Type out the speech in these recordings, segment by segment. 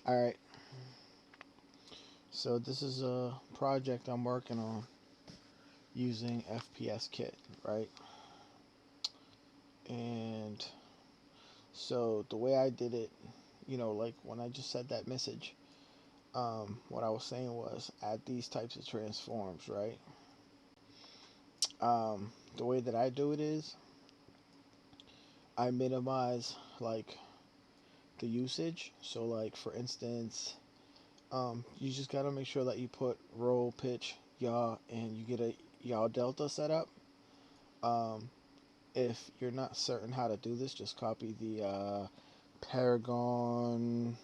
Alright, so this is a project I'm working on using FPS Kit, right? And so the way I did it, like when I just said that message, what I was saying was add these types of transforms, right? The way that I do it is I minimize like the usage. So like for instance, you just gotta make sure that you put roll, pitch, yaw, and you get a yaw delta set up. Um, if you're not certain how to do this, just copy the Paragon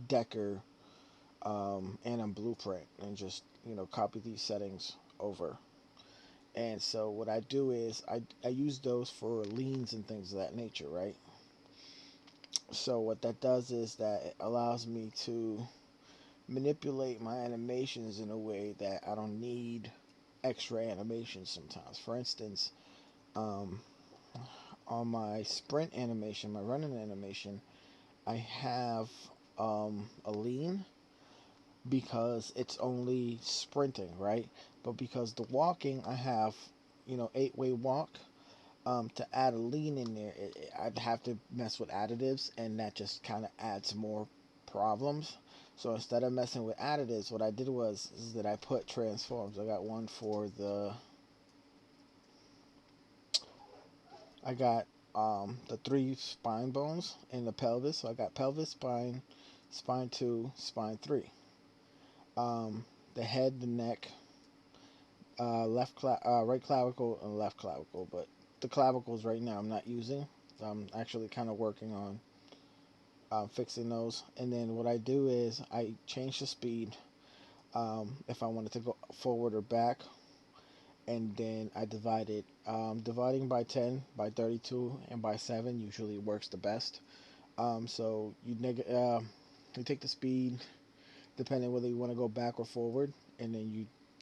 Decker and a blueprint, and just copy these settings over. And so what I do is I use those for leans and things of that nature, right? So what that does is that it allows me to manipulate my animations in a way that I don't need extra animations sometimes. For instance, um, on my sprint animation, my running animation, I have a lean because it's only sprinting, right? But because the walking, I have, 8-way walk. To add a lean in there, I'd have to mess with additives, and that just kind of adds more problems. So instead of messing with additives, what I did was is that I put transforms. I got one for I got the three spine bones in the pelvis. So I got pelvis, spine, spine two, spine three. The head, the neck, right clavicle and left clavicle. But the clavicles right now I'm not using. I'm actually kind of working on fixing those. And then what I do is I change the speed if I wanted to go forward or back, and then I divide it. Dividing by 10, by 32, and by 7 usually works the best. So you take the speed depending whether you want to go back or forward, and then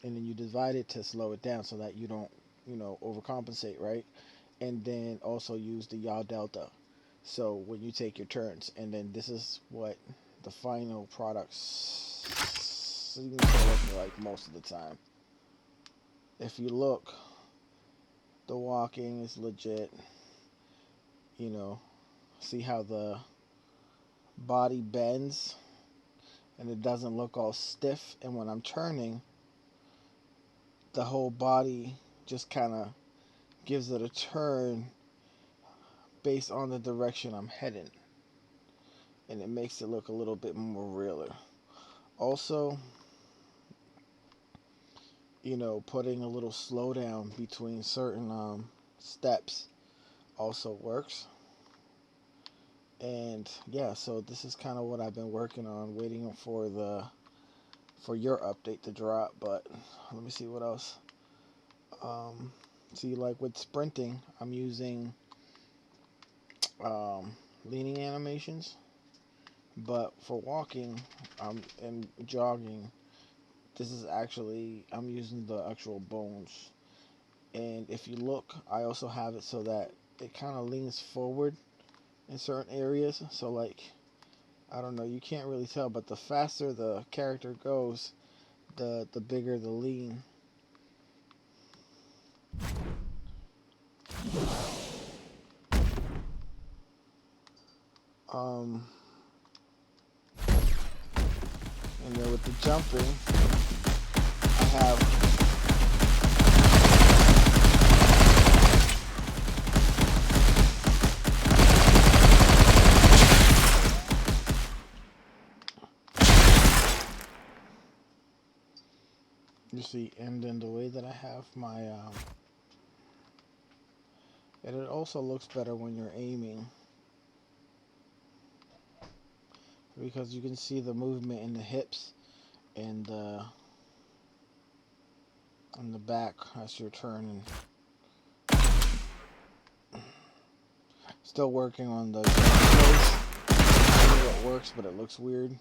you divide it to slow it down so that you don't overcompensate, right? And then also use the yaw delta. So when you take your turns, and then this is what the final product seems to look like most of the time. If you look, the walking is legit. You know, see how the body bends and it doesn't look all stiff. And when I'm turning, the whole body just kind of gives it a turn based on the direction I'm heading, and it makes it look a little bit more realer. Also, putting a little slowdown between certain steps also works. And yeah, so this is kind of what I've been working on, waiting for your update to drop. But let me see what else. See, like with sprinting, I'm using leaning animations, but for walking and jogging, this is actually I'm using the actual bones. And if you look, I also have it so that it kind of leans forward in certain areas. So like, I don't know, you can't really tell, but the faster the character goes, the bigger the lean. Um, and then with the jumping, I have you see, and then the way that I have my and it also looks better when you're aiming because you can see the movement in the hips and in the back as you're turning. Still working on the place. I know it works, but it looks weird.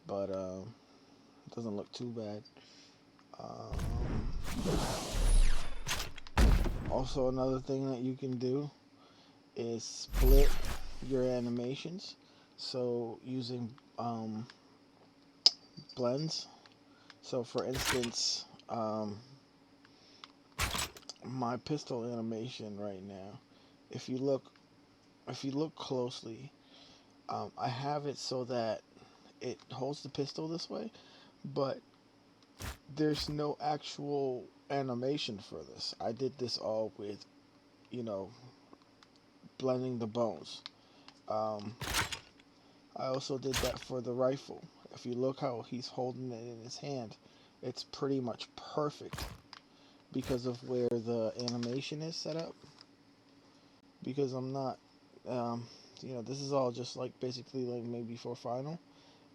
But it doesn't look too bad. Also, another thing that you can do is split your animations. So using blends. So for instance, my pistol animation right now, if you look closely, I have it so that it holds the pistol this way, but there's no actual animation for this. I did this all with, you know, blending the bones. Um, I also did that for the rifle. If you look how he's holding it in his hand, it's pretty much perfect because of where the animation is set up. Because I'm not, um, this is all just like basically like maybe for final.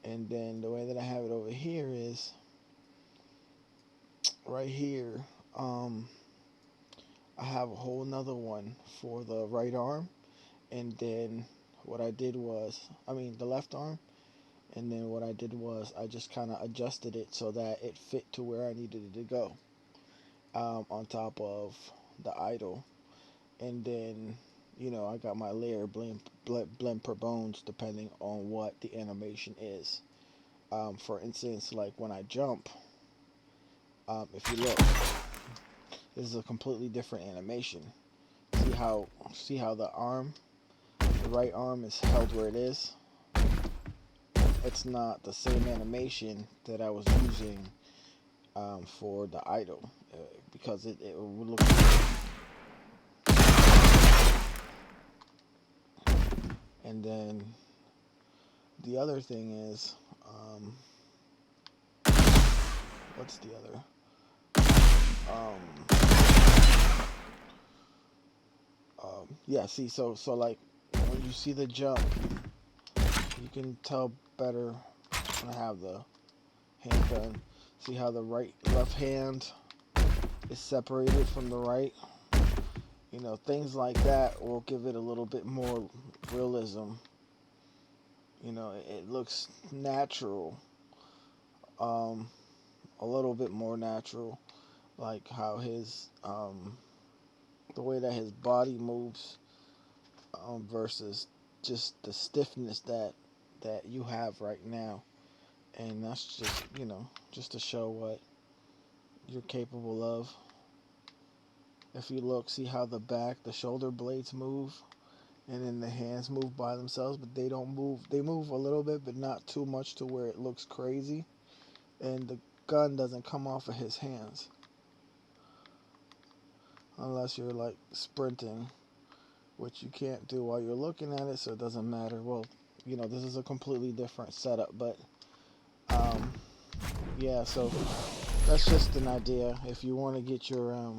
And then the way that I have it over here is right here. Um, I have a whole nother one for the right arm, and then what I did was, I mean, the left arm, and then what I did was I just kind of adjusted it so that it fit to where I needed it to go, on top of the idle, and then I got my layer blend per bones depending on what the animation is. For instance, like when I jump, if you look, this is a completely different animation. See how the right arm is held where it is. It's not the same animation that I was using for the idol, because it would look. And then the other thing is, what's the other? Yeah. See, so like when you see the jump, you can tell better when I have the handgun. See how the left hand is separated from the right. Things like that will give it a little bit more realism. It looks natural, um, a little bit more natural, like how the way that his body moves, versus just the stiffness that you have right now. And that's just, just to show what you're capable of. If you look, see how the shoulder blades move, and then the hands move by themselves, but they don't move. They move a little bit, but not too much to where it looks crazy. And the gun doesn't come off of his hands unless you're like sprinting, which you can't do while you're looking at it, so it doesn't matter. Well, this is a completely different setup, but um, yeah, so that's just an idea. If you want to get your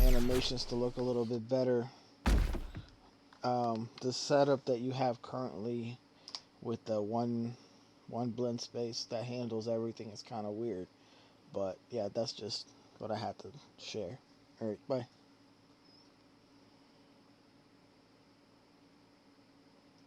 animations to look a little bit better, the setup that you have currently with the one blend space that handles everything is kind of weird. But yeah, that's just what I had to share. All right, bye.